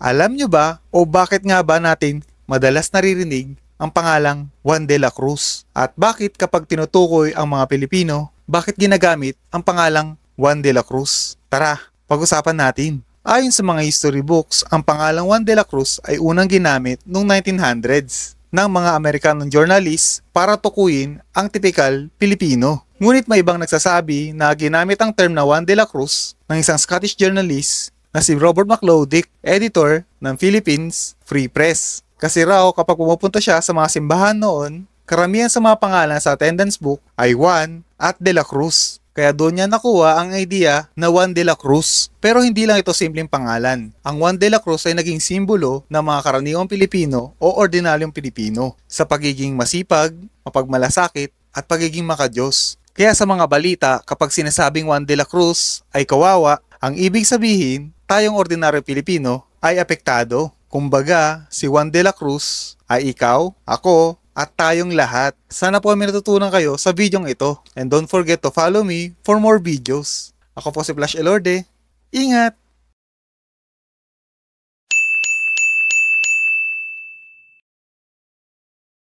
Alam nyo ba o bakit nga ba natin madalas naririnig ang pangalang Juan de la Cruz? At bakit kapag tinutukoy ang mga Pilipino, bakit ginagamit ang pangalang Juan de la Cruz? Tara, pag-usapan natin. Ayon sa mga history books, ang pangalang Juan de la Cruz ay unang ginamit noong 1900s ng mga Amerikanong journalist para tukuyin ang tipikal Pilipino. Ngunit may ibang nagsasabi na ginamit ang term na Juan de la Cruz ng isang Scottish journalist na si Robert McLeodic, editor ng Philippines Free Press. Kasi raw kapag pumupunta siya sa mga simbahan noon, karamihan sa mga pangalan sa attendance book ay Juan at de la Cruz. Kaya doon niya nakuha ang idea na Juan de la Cruz. Pero hindi lang ito simpleng pangalan. Ang Juan de la Cruz ay naging simbolo ng mga karaniwang Pilipino o ordinaryong Pilipino sa pagiging masipag, mapagmalasakit at pagiging makadiyos. Kaya sa mga balita, kapag sinasabing Juan de la Cruz ay kawawa, ang ibig sabihin, tayong ordinaryong Pilipino ay apektado. Kumbaga, si Juan de la Cruz ay ikaw, ako, at tayong lahat. Sana po may natutunan kayo sa videong ito. And don't forget to follow me for more videos. Ako po si Flash Elorde. Ingat!